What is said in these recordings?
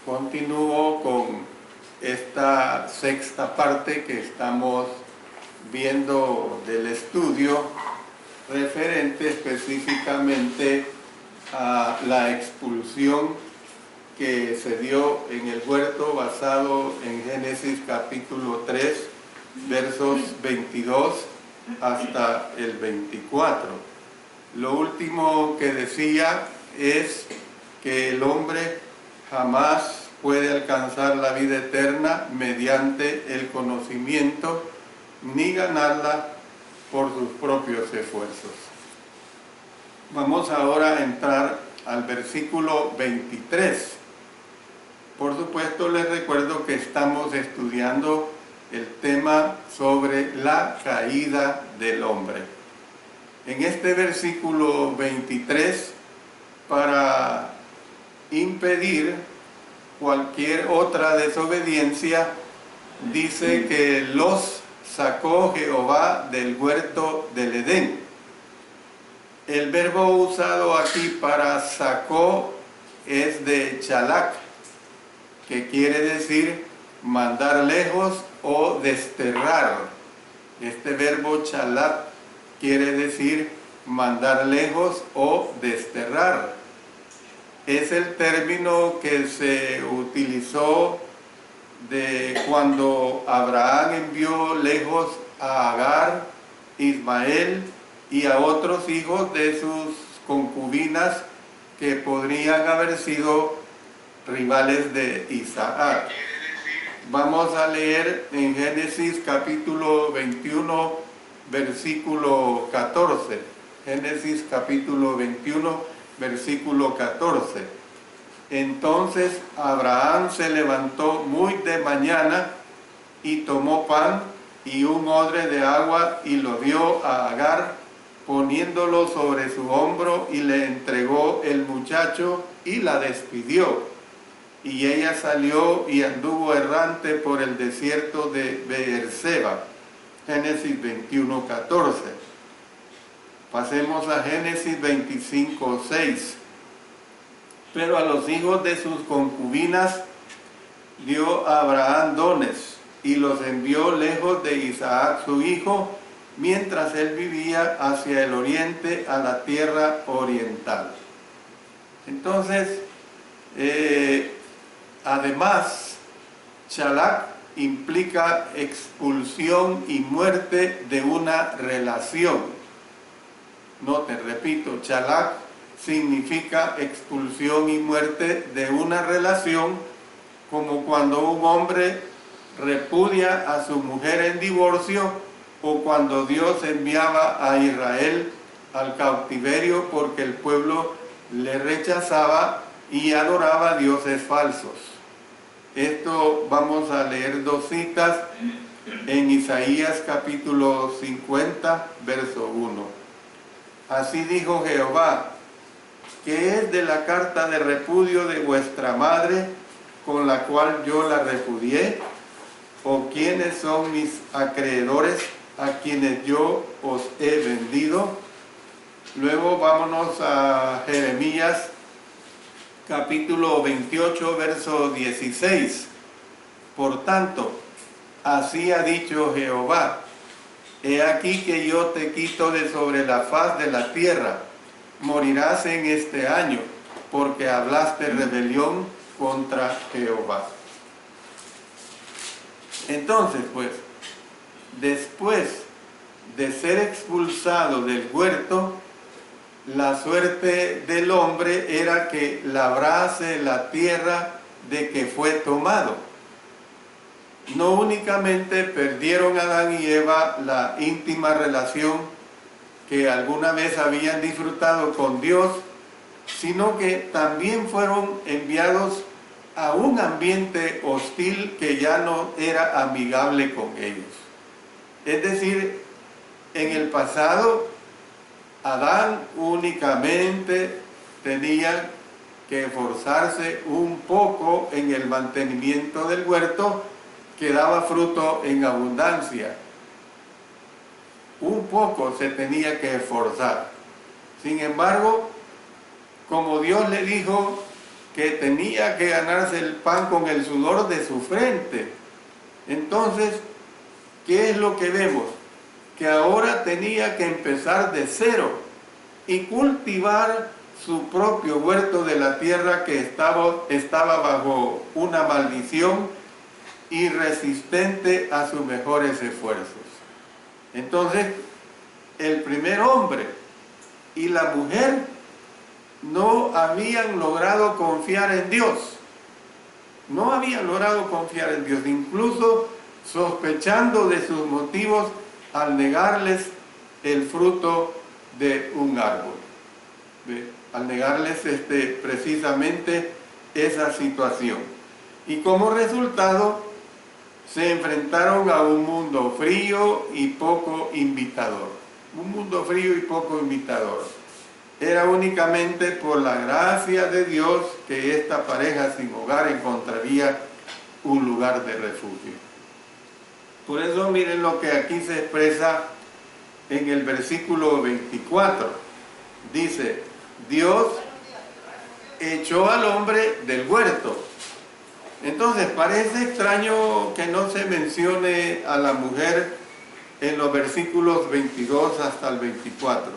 Continúo con esta sexta parte que estamos viendo del estudio referente específicamente a la expulsión que se dio en el huerto basado en Génesis capítulo 3, versos 22 hasta el 24. Lo último que decía es que el hombre jamás puede alcanzar la vida eterna mediante el conocimiento ni ganarla por sus propios esfuerzos. Vamos ahora a entrar al versículo 23. Por supuesto, les recuerdo que estamos estudiando el tema sobre la caída del hombre. En este versículo 23, para impedir cualquier otra desobediencia, dice que los sacó Jehová del huerto del Edén. El verbo usado aquí para sacó es de chalak, que quiere decir mandar lejos o desterrar. Este verbo chalak quiere decir mandar lejos o desterrar. Es el término que se utilizó de cuando Abraham envió lejos a Agar, Ismael y a otros hijos de sus concubinas que podrían haber sido rivales de Isaac. Vamos a leer en Génesis capítulo 21, versículo 14. Génesis capítulo 21, versículo 14. Entonces Abraham se levantó muy de mañana y tomó pan y un odre de agua y lo dio a Agar, poniéndolo sobre su hombro, y le entregó el muchacho y la despidió. Y ella salió y anduvo errante por el desierto de Beerseba. Génesis 21, 14. Pasemos a Génesis 25, 6. Pero a los hijos de sus concubinas dio a Abraham dones y los envió lejos de Isaac su hijo, mientras él vivía hacia el oriente, a la tierra oriental. Entonces, además, chalak implica expulsión y muerte de una relación. No te repito, chalak significa expulsión y muerte de una relación, como cuando un hombre repudia a su mujer en divorcio, o cuando Dios enviaba a Israel al cautiverio porque el pueblo le rechazaba y adoraba a dioses falsos. Esto vamos a leer dos citas en Isaías capítulo 50, verso 1. Así dijo Jehová: ¿qué es de la carta de repudio de vuestra madre, con la cual yo la repudié? ¿O quiénes son mis acreedores, a quienes yo os he vendido? Luego vámonos a Jeremías capítulo 28, verso 16. Por tanto, así ha dicho Jehová: he aquí que yo te quito de sobre la faz de la tierra, morirás en este año, porque hablaste rebelión contra Jehová. Entonces, pues, después de ser expulsado del huerto, la suerte del hombre era que labrase la tierra de que fue tomado. No únicamente perdieron Adán y Eva la íntima relación que alguna vez habían disfrutado con Dios, sino que también fueron enviados a un ambiente hostil que ya no era amigable con ellos. Es decir, en el pasado, Adán únicamente tenía que esforzarse un poco en el mantenimiento del huerto, que daba fruto en abundancia. Un poco se tenía que esforzar. Sin embargo, como Dios le dijo que tenía que ganarse el pan con el sudor de su frente. Entonces, ¿qué es lo que vemos? Que ahora tenía que empezar de cero y cultivar su propio huerto de la tierra que estaba bajo una maldición y resistente a sus mejores esfuerzos. Entonces, el primer hombre y la mujer no habían logrado confiar en Dios. No habían logrado confiar en Dios, incluso sospechando de sus motivos al negarles el fruto de un árbol. Al negarles precisamente esa situación. Y como resultado, se enfrentaron a un mundo frío y poco invitador. Un mundo frío y poco invitador. Era únicamente por la gracia de Dios que esta pareja sin hogar encontraría un lugar de refugio. Por eso miren lo que aquí se expresa en el versículo 24. Dice, Dios echó al hombre del huerto. Entonces parece extraño que no se mencione a la mujer en los versículos 22 hasta el 24,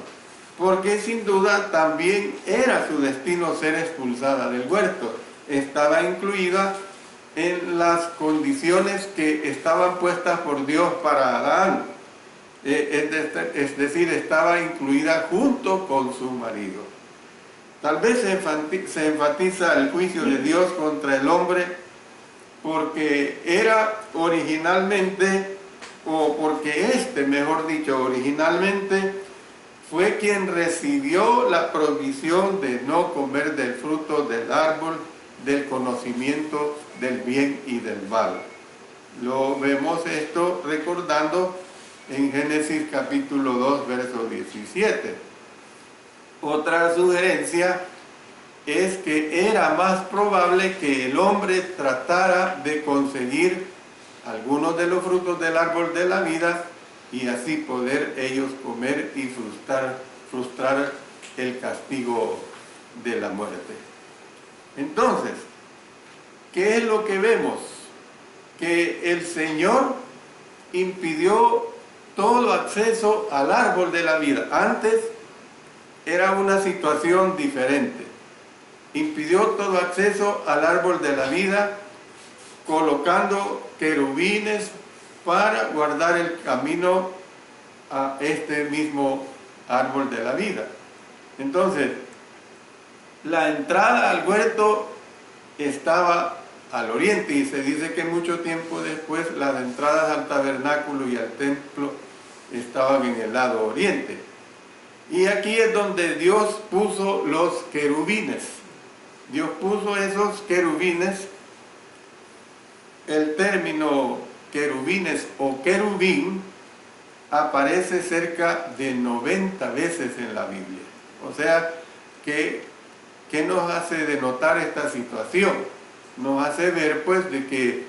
porque sin duda también era su destino ser expulsada del huerto. Estaba incluida en las condiciones que estaban puestas por Dios para Adán, es decir, estaba incluida junto con su marido. Tal vez se enfatiza el juicio de Dios contra el hombre porque era originalmente, o porque mejor dicho, originalmente fue quien recibió la provisión de no comer del fruto del árbol del conocimiento del bien y del mal. Lo vemos esto recordando en Génesis capítulo 2, verso 17. Otra sugerencia es que era más probable que el hombre tratara de conseguir algunos de los frutos del árbol de la vida y así poder ellos comer y frustrar el castigo de la muerte. Entonces, ¿qué es lo que vemos? Que el Señor impidió todo acceso al árbol de la vida. Antes era una situación diferente. Impidió todo acceso al árbol de la vida, colocando querubines para guardar el camino a este mismo árbol de la vida. Entonces, la entrada al huerto estaba al oriente y se dice que mucho tiempo después las entradas al tabernáculo y al templo estaban en el lado oriente. Y aquí es donde Dios puso los querubines. Dios puso esos querubines. El término querubines o querubín aparece cerca de 90 veces en la Biblia. O sea, ¿qué nos hace denotar esta situación? Nos hace ver pues de que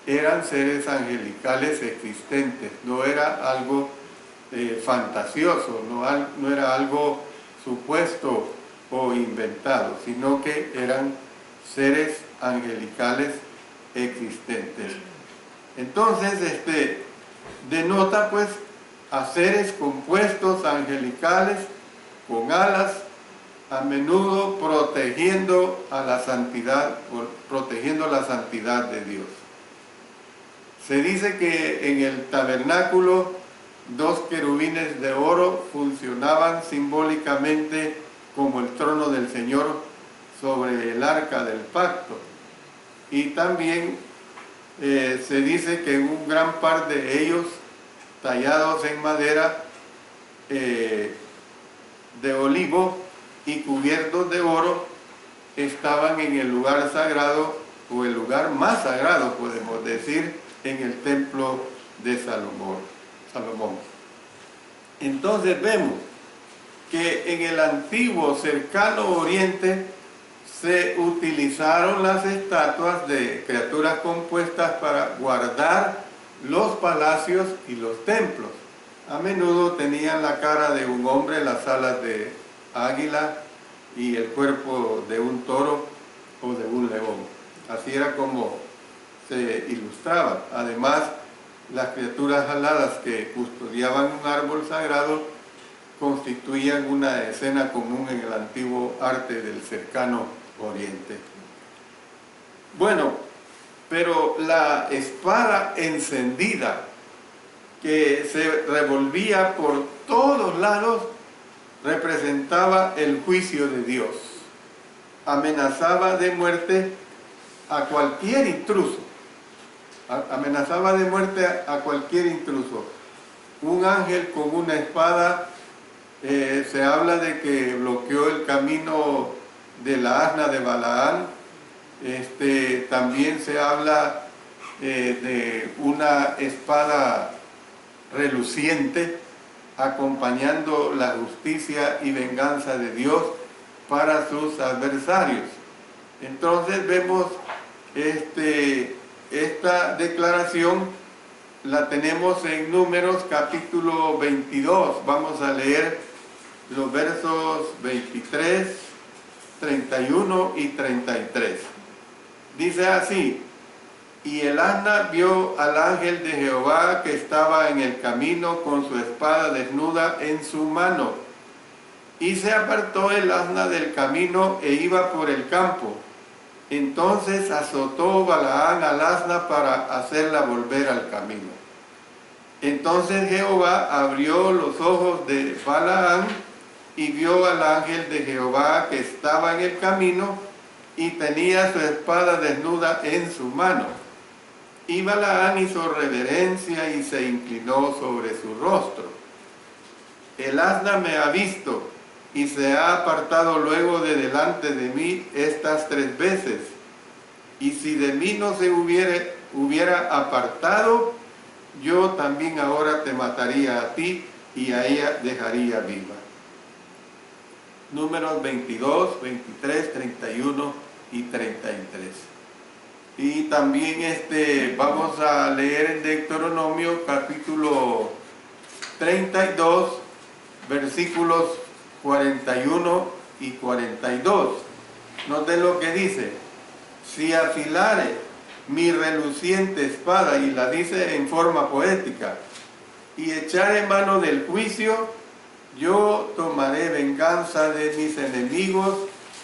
eran seres angelicales existentes, no era algo fantasioso, no era algo supuesto o inventado, sino que eran seres angelicales existentes. Entonces, denota pues a seres compuestos angelicales con alas, a menudo protegiendo la santidad de Dios. Se dice que en el tabernáculo 2 querubines de oro funcionaban simbólicamente como el trono del Señor sobre el arca del pacto. Y también se dice que un gran par de ellos, tallados en madera de olivo y cubiertos de oro, estaban en el lugar sagrado, o el lugar más sagrado, podemos decir, en el templo de Salomón. Entonces vemos que en el antiguo cercano oriente se utilizaron las estatuas de criaturas compuestas para guardar los palacios y los templos. A menudo tenían la cara de un hombre, las alas de águila y el cuerpo de un toro, o de un león. Así era como se ilustraba. Además, las criaturas aladas que custodiaban un árbol sagrado constituían una escena común en el antiguo arte del cercano Oriente. Bueno, pero la espada encendida que se revolvía por todos lados representaba el juicio de Dios. Amenazaba de muerte a cualquier intruso. Amenazaba de muerte a cualquier intruso. Un ángel con una espada, se habla de que bloqueó el camino de la asna de Balaán. También se habla de una espada reluciente acompañando la justicia y venganza de Dios para sus adversarios. Entonces vemos esta declaración, la tenemos en Números capítulo 22. Vamos a leer los versos 23, 31 y 33. Dice así: y el asna vio al ángel de Jehová que estaba en el camino con su espada desnuda en su mano. Y se apartó el asna del camino e iba por el campo. Entonces azotó Balaán al asna para hacerla volver al camino. Entonces Jehová abrió los ojos de Balaán y vio al ángel de Jehová que estaba en el camino y tenía su espada desnuda en su mano. Y Balaán hizo reverencia y se inclinó sobre su rostro. El asna me ha visto y se ha apartado luego de delante de mí estas 3 veces. Y si de mí no se hubiera apartado, yo también ahora te mataría a ti y a ella dejaría viva. Números 22, 23, 31 y 33. Y también vamos a leer en Deuteronomio capítulo 32, versículos 41 y 42. Noten lo que dice: si afilare mi reluciente espada, y la dice en forma poética, y echare mano del juicio, yo tomaré venganza de mis enemigos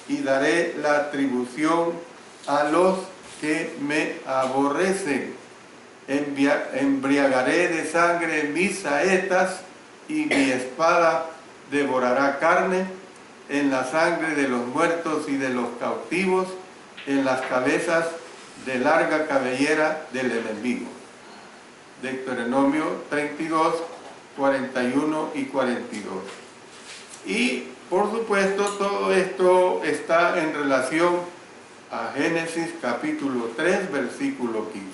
y daré la atribución a los que me aborrecen. Embriagaré de sangre mis saetas y mi espada devorará carne, en la sangre de los muertos y de los cautivos, en las cabezas de larga cabellera del enemigo. Deuteronomio 32, 41 y 42. Y por supuesto todo esto está en relación a Génesis capítulo 3, versículo 15,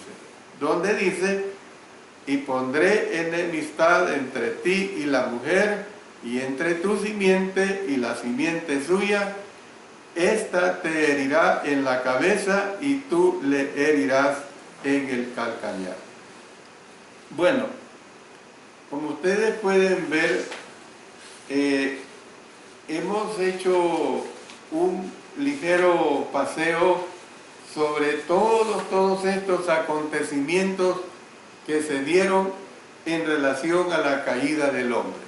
donde dice: y pondré enemistad entre ti y la mujer, y entre tu simiente y la simiente suya. Esta te herirá en la cabeza y tú le herirás en el calcañar. Bueno, como ustedes pueden ver, hemos hecho un ligero paseo sobre todos estos acontecimientos que se dieron en relación a la caída del hombre.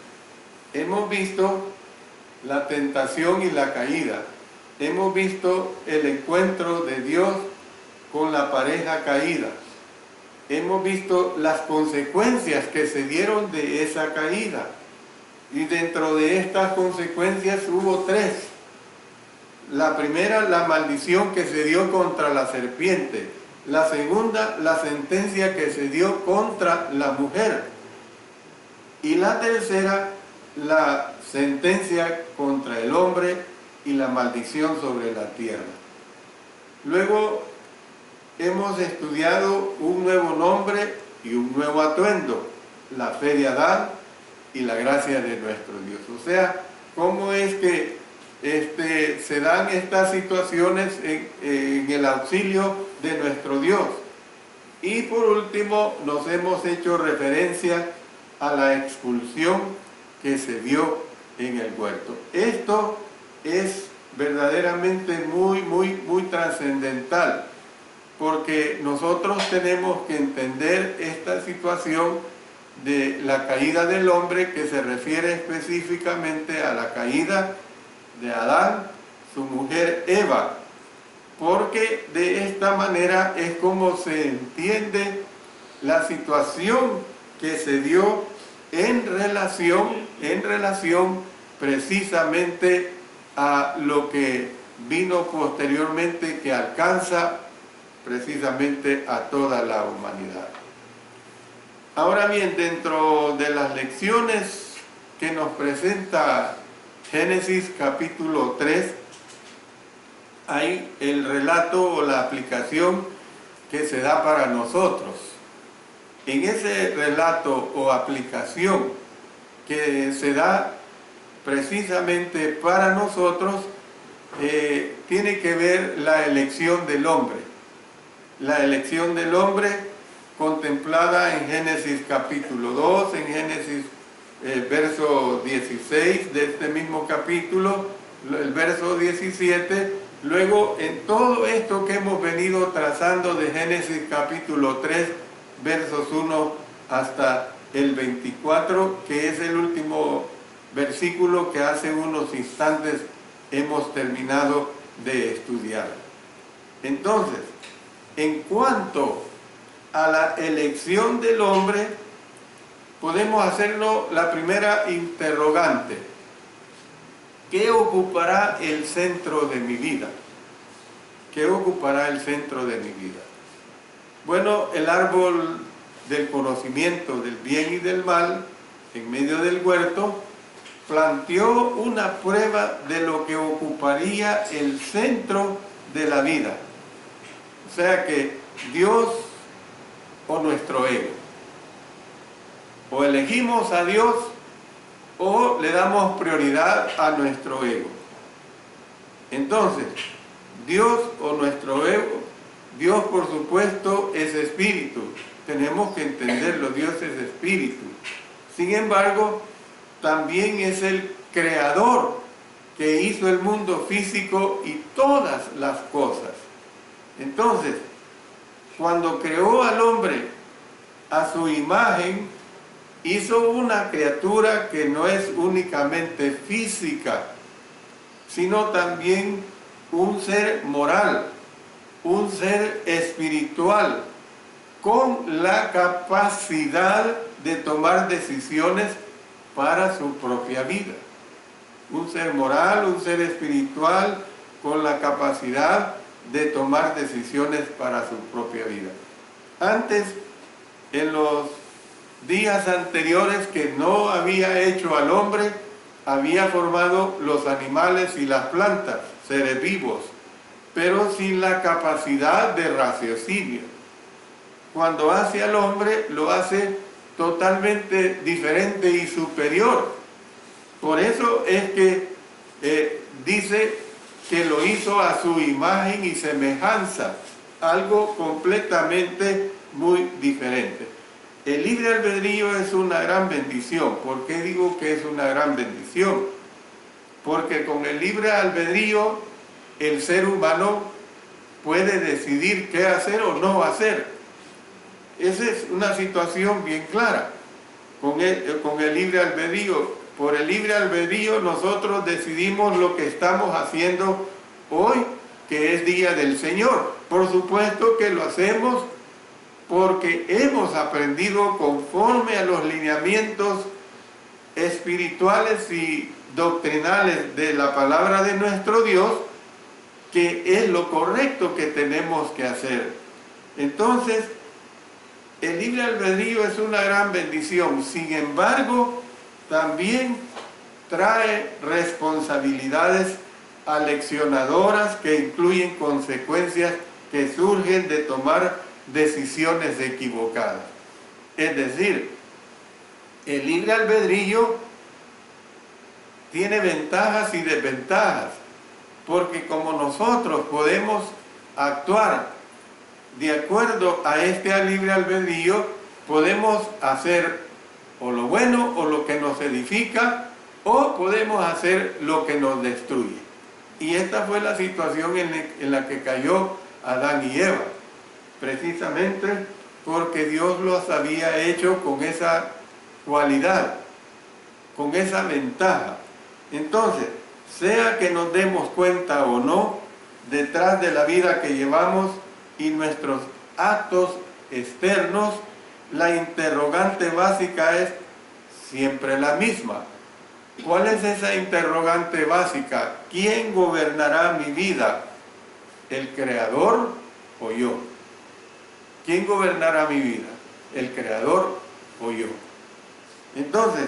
Hemos visto la tentación y la caída. Hemos visto el encuentro de Dios con la pareja caída. Hemos visto las consecuencias que se dieron de esa caída. Y dentro de estas consecuencias hubo 3. La primera, la maldición que se dio contra la serpiente. La segunda, la sentencia que se dio contra la mujer. Y la tercera, la sentencia contra el hombre y la maldición sobre la tierra. Luego hemos estudiado un nuevo nombre y un nuevo atuendo: la fe de Adán y la gracia de nuestro Dios. O sea, cómo es que se dan estas situaciones en el auxilio de nuestro Dios. Y por último, nos hemos hecho referencia a la expulsión que se dio en el huerto. Esto es verdaderamente muy trascendental, porque nosotros tenemos que entender esta situación de la caída del hombre, que se refiere específicamente a la caída de Adán, su mujer Eva, porque de esta manera es como se entiende la situación que se dio en relación precisamente a lo que vino posteriormente, que alcanza precisamente a toda la humanidad. Ahora bien, dentro de las lecciones que nos presenta Génesis capítulo 3, hay el relato o la aplicación que se da para nosotros. En ese relato o aplicación que se da precisamente para nosotros, tiene que ver la elección del hombre. La elección del hombre contemplada en Génesis capítulo 2, en Génesis verso 16 de este mismo capítulo, el verso 17, luego en todo esto que hemos venido trazando de Génesis capítulo 3, versos 1 hasta el 24, que es el último versículo que hace unos instantes hemos terminado de estudiar. Entonces, en cuanto a la elección del hombre, podemos hacernos la primera interrogante: ¿qué ocupará el centro de mi vida? ¿Qué ocupará el centro de mi vida? Bueno, el árbol del conocimiento del bien y del mal, en medio del huerto, planteó una prueba de lo que ocuparía el centro de la vida. O sea que Dios o nuestro ego. O elegimos a Dios o le damos prioridad a nuestro ego. Entonces, Dios o nuestro ego. Dios, por supuesto, es espíritu. Tenemos que entenderlo, Dios es espíritu. Sin embargo, también es el creador que hizo el mundo físico y todas las cosas. Entonces, cuando creó al hombre a su imagen, hizo una criatura que no es únicamente física, sino también un ser moral, un ser espiritual, con la capacidad de tomar decisiones para su propia vida. Un ser moral, un ser espiritual, con la capacidad de tomar decisiones para su propia vida. Antes, en los días anteriores que no había hecho al hombre, había formado los animales y las plantas, seres vivos, pero sin la capacidad de raciocinio. Cuando hace al hombre, lo hace totalmente diferente y superior. Por eso es que dice que lo hizo a su imagen y semejanza, algo completamente muy diferente. El libre albedrío es una gran bendición. ¿Por qué digo que es una gran bendición? Porque con el libre albedrío el ser humano puede decidir qué hacer o no hacer. Esa es una situación bien clara. Con el libre albedrío, por el libre albedrío nosotros decidimos lo que estamos haciendo hoy, que es Día del Señor. Por supuesto que lo hacemos porque hemos aprendido conforme a los lineamientos espirituales y doctrinales de la palabra de nuestro Dios, que es lo correcto que tenemos que hacer. Entonces, el libre albedrío es una gran bendición. Sin embargo, también trae responsabilidades aleccionadoras que incluyen consecuencias que surgen de tomar decisiones equivocadas. Es decir, el libre albedrío tiene ventajas y desventajas, porque como nosotros podemos actuar de acuerdo a este libre albedrío, podemos hacer o lo bueno o lo que nos edifica, o podemos hacer lo que nos destruye. Y esta fue la situación en la que cayó Adán y Eva, precisamente porque Dios los había hecho con esa cualidad, con esa ventaja. Entonces, sea que nos demos cuenta o no, detrás de la vida que llevamos y nuestros actos externos, la interrogante básica es siempre la misma. ¿Cuál es esa interrogante básica? ¿Quién gobernará mi vida? ¿El Creador o yo? ¿Quién gobernará mi vida? ¿El Creador o yo? Entonces,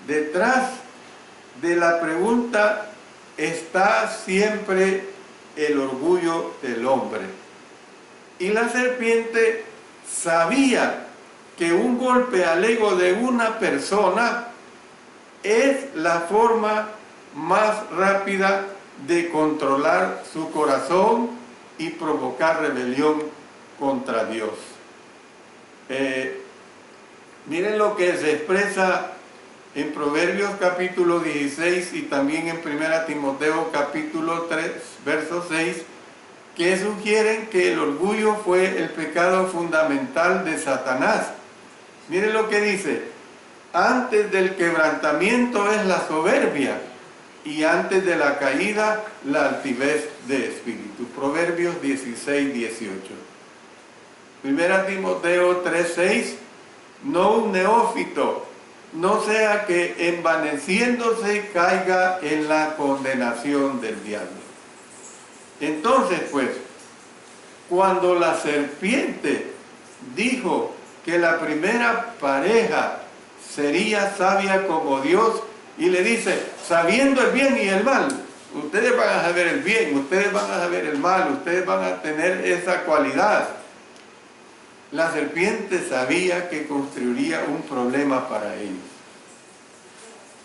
detrás de la pregunta está siempre el orgullo del hombre. Y la serpiente sabía que un golpe al ego de una persona es la forma más rápida de controlar su corazón y provocar rebelión contra Dios. Miren lo que se expresa en Proverbios capítulo 16 y también en 1 Timoteo capítulo 3, verso 6, que sugieren que el orgullo fue el pecado fundamental de Satanás. Miren lo que dice: antes del quebrantamiento es la soberbia, y antes de la caída la altivez de espíritu. Proverbios 16, 18. 1 Timoteo 3, 6, no un neófito, no sea que envaneciéndose caiga en la condenación del diablo. Entonces, pues, cuando la serpiente dijo que la primera pareja sería sabia como Dios, y le dice, sabiendo el bien y el mal, ustedes van a saber el bien, ustedes van a saber el mal, ustedes van a tener esa cualidad. La serpiente sabía que construiría un problema para ellos.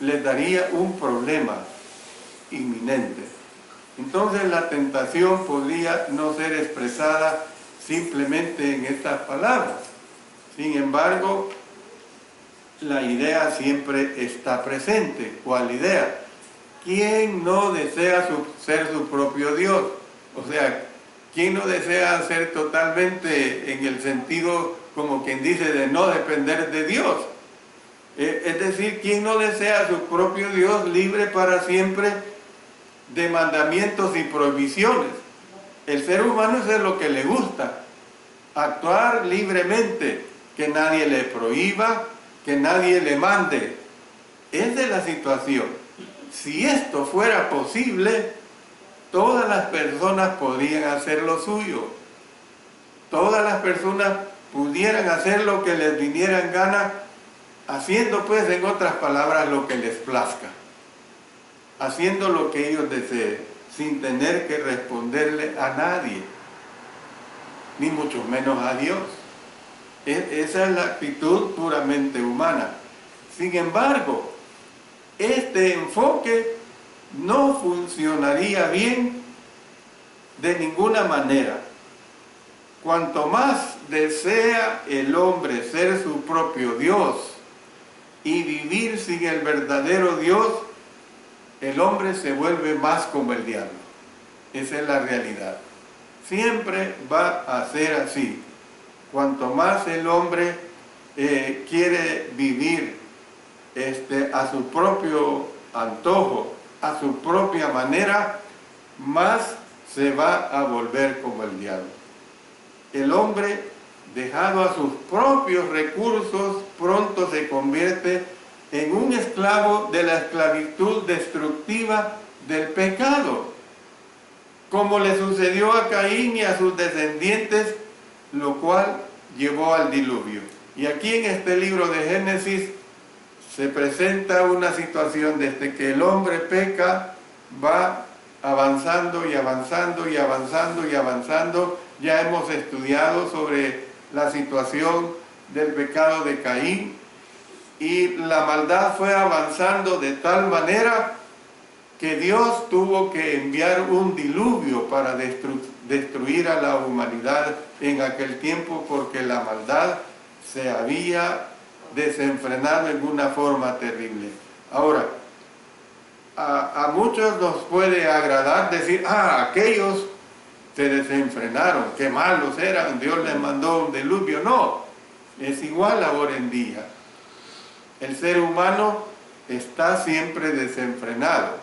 Les daría un problema inminente. Entonces la tentación podría no ser expresada simplemente en estas palabras. Sin embargo, la idea siempre está presente. ¿Cuál idea? ¿Quién no desea ser su propio Dios? O sea, ¿quién no desea ser totalmente en el sentido, como quien dice, de no depender de Dios? Es decir, ¿quién no desea su propio Dios libre para siempre de mandamientos y prohibiciones? El ser humano eso es lo que le gusta, actuar libremente, que nadie le prohíba, que nadie le mande. Esa es la situación. Si esto fuera posible, todas las personas podrían hacer lo suyo. Todas las personas pudieran hacer lo que les viniera en gana, haciendo pues en otras palabras lo que les plazca, haciendo lo que ellos deseen, sin tener que responderle a nadie, ni mucho menos a Dios. Esa es la actitud puramente humana. Sin embargo, este enfoque no funcionaría bien de ninguna manera. Cuanto más desea el hombre ser su propio Dios y vivir sin el verdadero Dios, el hombre se vuelve más como el diablo. Esa es la realidad. Siempre va a ser así. Cuanto más el hombre quiere vivir a su propio antojo, a su propia manera, más se va a volver como el diablo. El hombre, dejado a sus propios recursos, pronto se convierte en un esclavo de la esclavitud destructiva del pecado, como le sucedió a Caín y a sus descendientes, lo cual llevó al diluvio. Y aquí en este libro de Génesis se presenta una situación desde que el hombre peca, va avanzando y avanzando y avanzando y avanzando. Ya hemos estudiado sobre la situación del pecado de Caín, y la maldad fue avanzando de tal manera que Dios tuvo que enviar un diluvio para destruir a la humanidad en aquel tiempo, porque la maldad se había desenfrenado en una forma terrible. Ahora, A muchos nos puede agradar decir, aquellos se desenfrenaron, qué malos eran, Dios les mandó un diluvio. No, es igual ahora en día. El ser humano está siempre desenfrenado.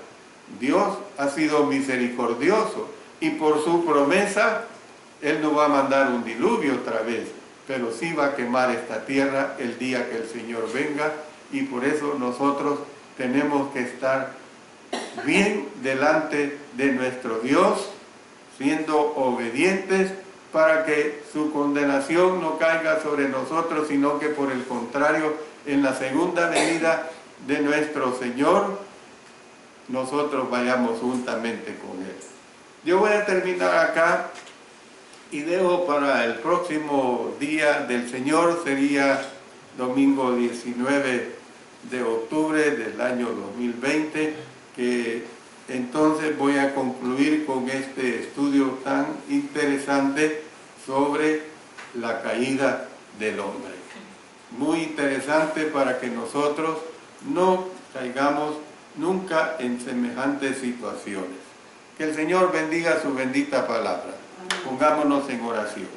Dios ha sido misericordioso y por su promesa, Él no va a mandar un diluvio otra vez, pero sí va a quemar esta tierra el día que el Señor venga, y por eso nosotros tenemos que estar bien delante de nuestro Dios, siendo obedientes para que su condenación no caiga sobre nosotros, sino que por el contrario, en la segunda venida de nuestro Señor, nosotros vayamos juntamente con Él. Yo voy a terminar acá y dejo para el próximo día del Señor, sería domingo 19 de octubre del año 2020, que entonces voy a concluir con este estudio tan interesante sobre la caída del hombre. Muy interesante para que nosotros no caigamos nunca en semejantes situaciones. Que el Señor bendiga su bendita palabra. Pongámonos en oración.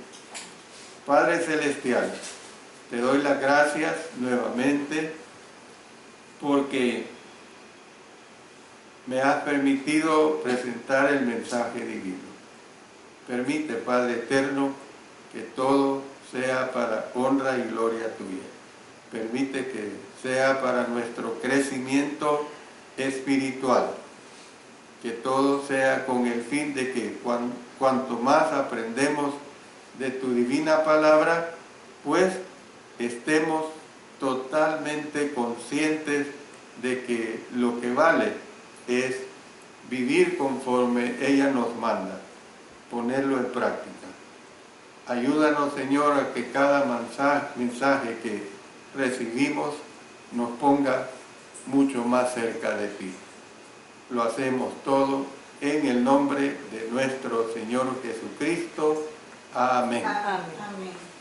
Padre Celestial, te doy las gracias nuevamente porque me has permitido presentar el mensaje divino. Permite, Padre eterno, que todo sea para honra y gloria tuya. Permite que sea para nuestro crecimiento espiritual. Que todo sea con el fin de que cuanto más aprendemos de tu divina palabra, pues estemos totalmente conscientes de que lo que vale es vivir conforme ella nos manda, ponerlo en práctica. Ayúdanos, Señor, a que cada mensaje que recibimos nos ponga mucho más cerca de ti. Lo hacemos todo en el nombre de nuestro Señor Jesucristo. Amén. Amén.